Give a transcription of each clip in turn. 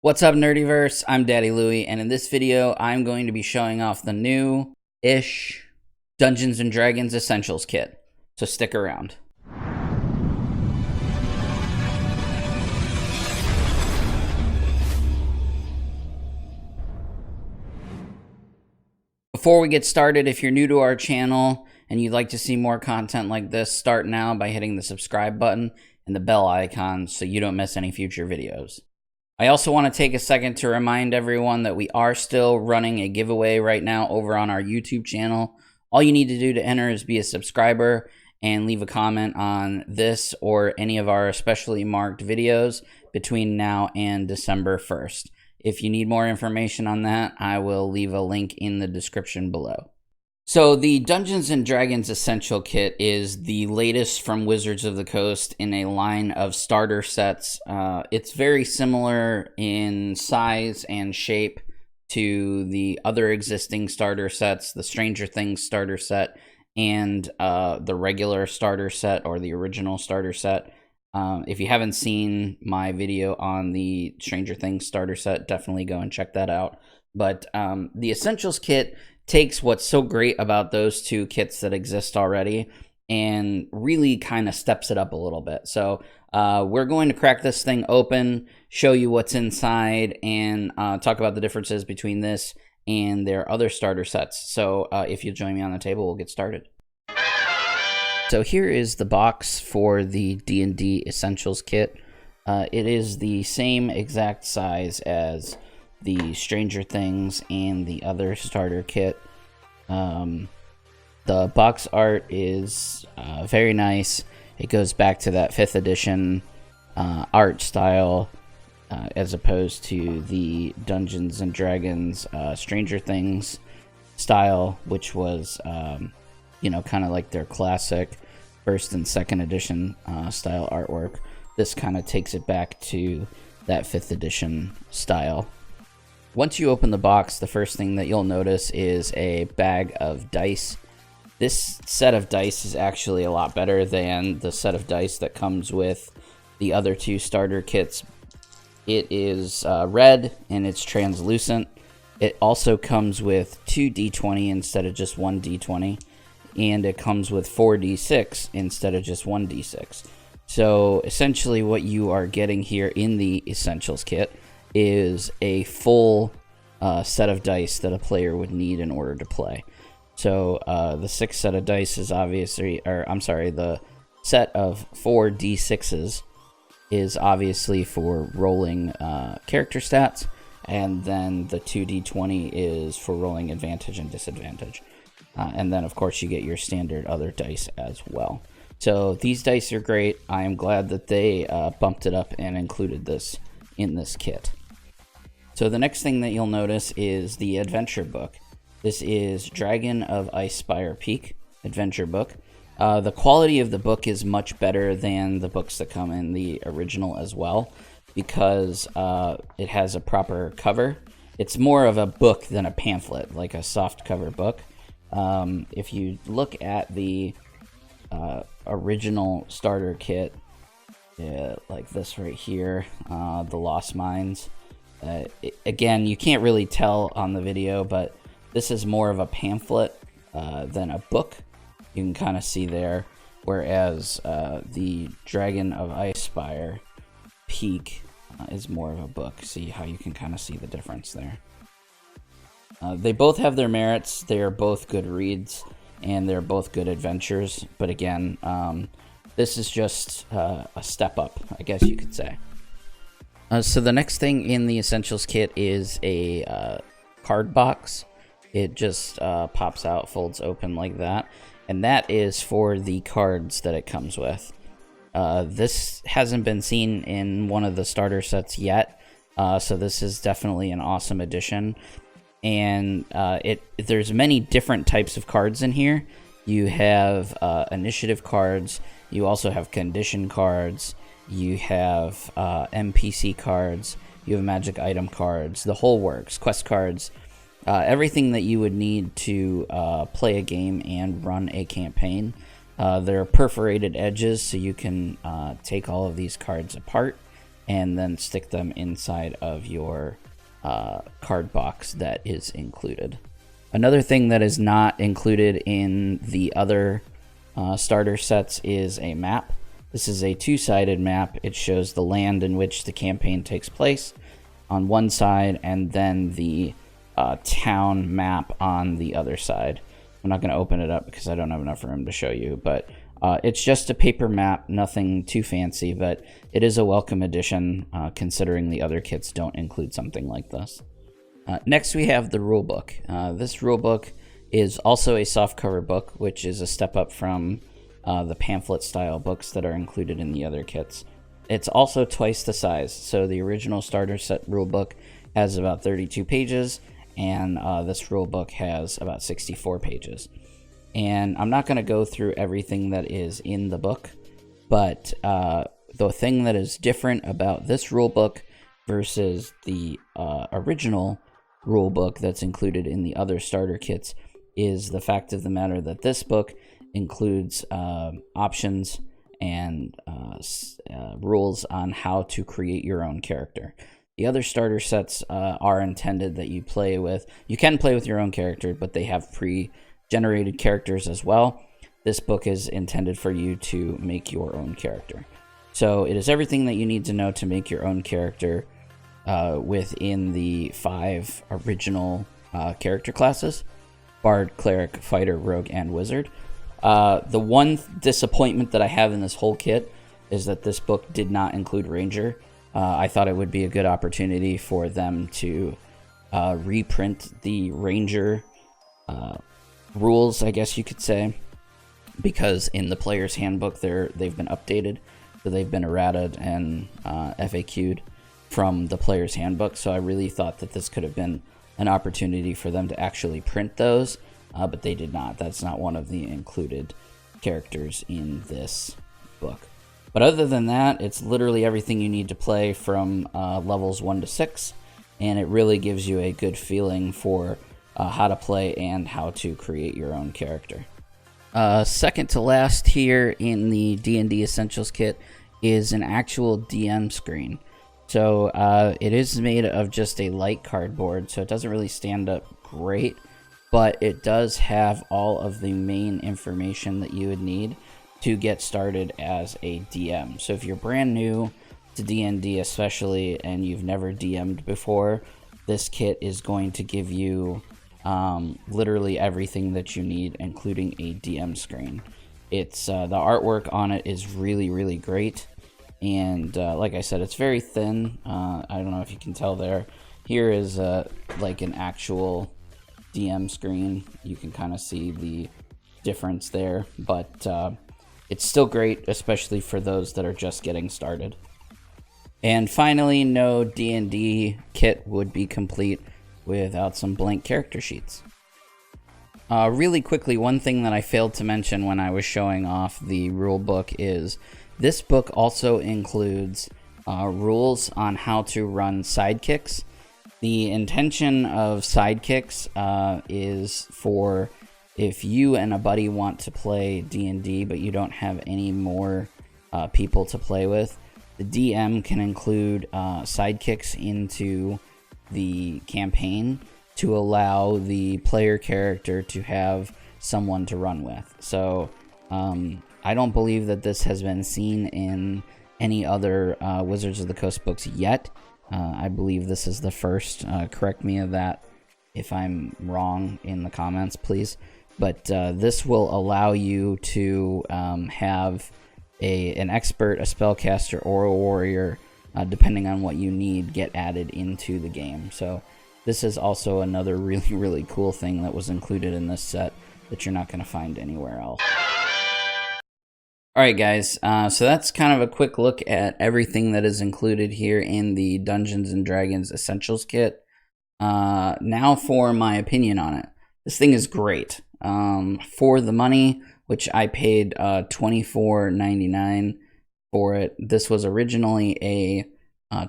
What's up, Nerdyverse? I'm Daddy Louie, and in this video, I'm going to be showing off the new-ish Dungeons & Dragons Essentials kit, so stick around. Before we get started, if you're new to our channel and you'd like to see more content like this, start now by hitting the subscribe button and the bell icon so you don't miss any future videos. I also want to take a second to remind everyone that we are still running a giveaway right now over on our YouTube channel. All you need to do to enter is be a subscriber and leave a comment on this or any of our specially marked videos between now and December 1st. If you need more information on that, I will leave a link in the description below. So the Dungeons & Dragons Essential Kit is the latest from Wizards of the Coast in a line of starter sets. It's very similar in size and shape to the other existing starter sets, the Stranger Things starter set and the regular starter set or the original starter set. If you haven't seen my video on the Stranger Things starter set, definitely go and check that out. But the Essentials Kit takes what's so great about those two kits that exist already and really kind of steps it up a little bit. So we're going to crack this thing open, show you what's inside, and talk about the differences between this and their other starter sets. So if you'll join me on the table, we'll get started. So here is the box for the D&D Essentials Kit. It is the same exact size as the Stranger Things and the other starter kit. The box art is very nice. It goes back to that 5th edition art style as opposed to the Dungeons & Dragons Stranger Things style, which was, kind of like their classic 1st and 2nd edition style artwork. This kind of takes it back to that 5th edition style. Once you open the box, the first thing that you'll notice is a bag of dice. This set of dice is actually a lot better than the set of dice that comes with the other two starter kits. It is red and it's translucent. It also comes with 2 d20 instead of just 1 d20. And it comes with 4 d6 instead of just 1 d6. So essentially what you are getting here in the Essentials Kit is a full set of dice that a player would need in order to play. So the 6th set of dice is obviously, the set of 4 d6s is obviously for rolling character stats, and then the 2 d20 is for rolling advantage and disadvantage. And then, of course, you get your standard other dice as well. So these dice are great. I am glad that they bumped it up and included this in this kit. So the next thing that you'll notice is the adventure book. This is Dragon of Icespire Peak adventure book. The quality of the book is much better than the books that come in the original as well, because it has a proper cover. It's more of a book than a pamphlet, like a soft cover book. If you look at the original starter kit, like this right here, the Lost Mines, again, you can't really tell on the video, but this is more of a pamphlet than a book. You can kind of see there, whereas the Dragon of Icespire Peak is more of a book. See how you can kind of see the difference there. They both have their merits. They are both good reads, and they're both good adventures. But again, this is just a step up, I guess you could say. So the next thing in the Essentials Kit is a card box. It just pops out, folds open like that. And that is for the cards that it comes with. This hasn't been seen in one of the starter sets yet. So this is definitely an awesome addition. And there's many different types of cards in here. You have initiative cards. You also have condition cards. You have NPC cards. You have magic item cards. The whole works. Quest cards. Everything that you would need to play a game and run a campaign. There are perforated edges, so you can take all of these cards apart and then stick them inside of your card box that is included. Another thing that is not included in the other starter sets is a map. This is a two-sided map. It shows the land in which the campaign takes place on one side, and then the town map on the other side. I'm not going to open it up because I don't have enough room to show you, but it's just a paper map, nothing too fancy, but it is a welcome addition considering the other kits don't include something like this. Next we have the rulebook. This rulebook is also a softcover book, which is a step up from the pamphlet style books that are included in the other kits. It's also twice the size, so the original starter set rulebook has about 32 pages, and this rulebook has about 64 pages. And I'm not going to go through everything that is in the book, but the thing that is different about this rulebook versus the original rulebook that's included in the other starter kits is the fact of the matter that this book includes options and rules on how to create your own character. The other starter sets are intended that you play with. You can play with your own character, but they have pre-generated characters as well. This book is intended for you to make your own character. So it is everything that you need to know to make your own character within the 5 original character classes: Bard, Cleric, Fighter, Rogue, and Wizard. The one disappointment that I have in this whole kit is that this book did not include Ranger. I thought it would be a good opportunity for them to reprint the Ranger rules, I guess you could say, because in the player's handbook they've been updated, so they've been errated and FAQ'd from the player's handbook. So I really thought that this could have been an opportunity for them to actually print those, but they did not. That's not one of the included characters in this book. But other than that, it's literally everything you need to play from levels 1 to 6, and it really gives you a good feeling for how to play and how to create your own character. Second to last here in the D&D Essentials kit is an actual DM screen. So it is made of just a light cardboard, so it doesn't really stand up great, but it does have all of the main information that you would need to get started as a DM. So if you're brand new to D&D especially, and you've never DM'd before, this kit is going to give you literally everything that you need, including a DM screen. It's the artwork on it is really, really great. And like I said, it's very thin. I don't know if you can tell there. Here is like an actual DM screen. You can kind of see the difference there, but it's still great, especially for those that are just getting started. And finally, no D&D kit would be complete without some blank character sheets. Really quickly, one thing that I failed to mention when I was showing off the rule book is this book also includes rules on how to run sidekicks. The intention of sidekicks is for if you and a buddy want to play D&D but you don't have any more people to play with, the DM can include sidekicks into the campaign to allow the player character to have someone to run with. So I don't believe that this has been seen in any other Wizards of the Coast books yet. I believe this is the first. Correct me of that if I'm wrong in the comments, please. But this will allow you to have an expert, a spellcaster, or a warrior, depending on what you need, get added into the game. So this is also another really, really cool thing that was included in this set that you're not going to find anywhere else. Alright guys, so that's kind of a quick look at everything that is included here in the Dungeons & Dragons Essentials kit. Now for my opinion on it. This thing is great. For the money, which I paid $24.99 for it, this was originally a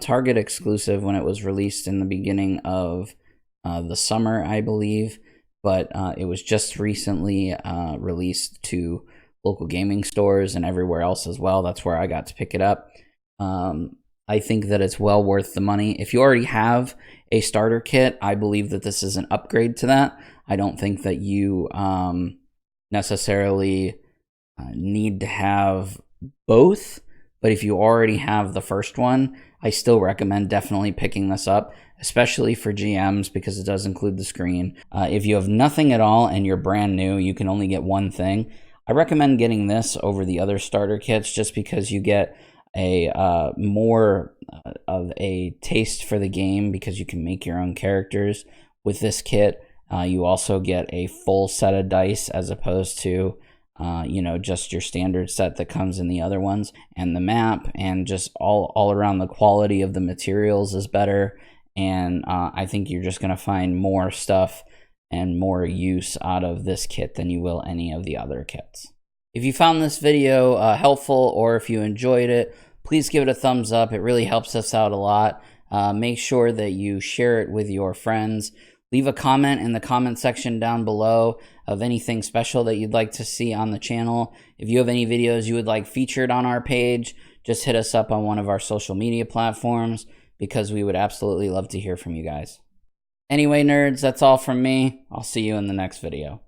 Target exclusive when it was released in the beginning of the summer, I believe, but it was just recently released to local gaming stores and everywhere else as well. That's where I got to pick it up. I think that it's well worth the money. If you already have a starter kit, I believe that this is an upgrade to that. I don't think that you necessarily need to have both, but if you already have the first one, I still recommend definitely picking this up, especially for GMs, because it does include the screen. If you have nothing at all and you're brand new, you can only get one thing. I recommend getting this over the other starter kits just because you get a more of a taste for the game because you can make your own characters with this kit. You also get a full set of dice as opposed to just your standard set that comes in the other ones, and the map and just all around the quality of the materials is better. And I think you're just going to find more stuff and more use out of this kit than you will any of the other kits. If you found this video helpful, or if you enjoyed it, please give it a thumbs up. It really helps us out a lot. Make sure that you share it with your friends. Leave a comment in the comment section down below of anything special that you'd like to see on the channel. If you have any videos you would like featured on our page, just hit us up on one of our social media platforms, because we would absolutely love to hear from you guys. Anyway, nerds, that's all from me. I'll see you in the next video.